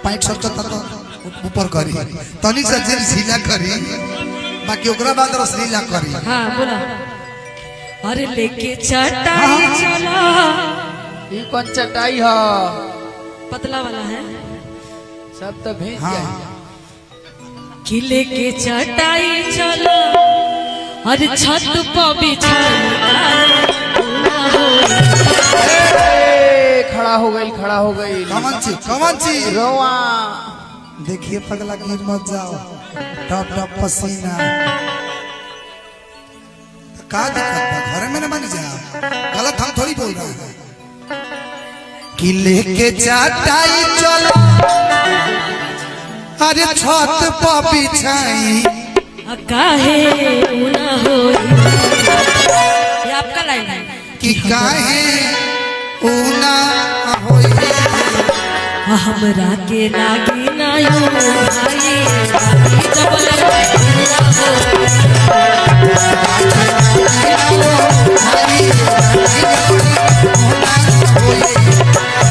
Pant shirt तो ऊपर करी तनी से जेल सीला करी बाकी ओकरा बाद रसलीला करी। हां बोला। अरे लेके चटाई चला। ये कौन चटाई है? पतला वाला है सब तो भेज हाँ कि लेके चटाई चला। अरे छत पर बिछाई खड़ा हो गई खड़ा हो गई। कौन ची रोवा देखिए पगला गिर मत जाओ टप टप पसीना तो का दिक्कत है घर में न बन जा गलत हम थोड़ी बोल रहे हैं कि लेके चटाई चलो अरे छत पर बिछाई काहे ना हो। ये आपका लाइन है कि काहे ऊना होई हमरा के लागी ना यो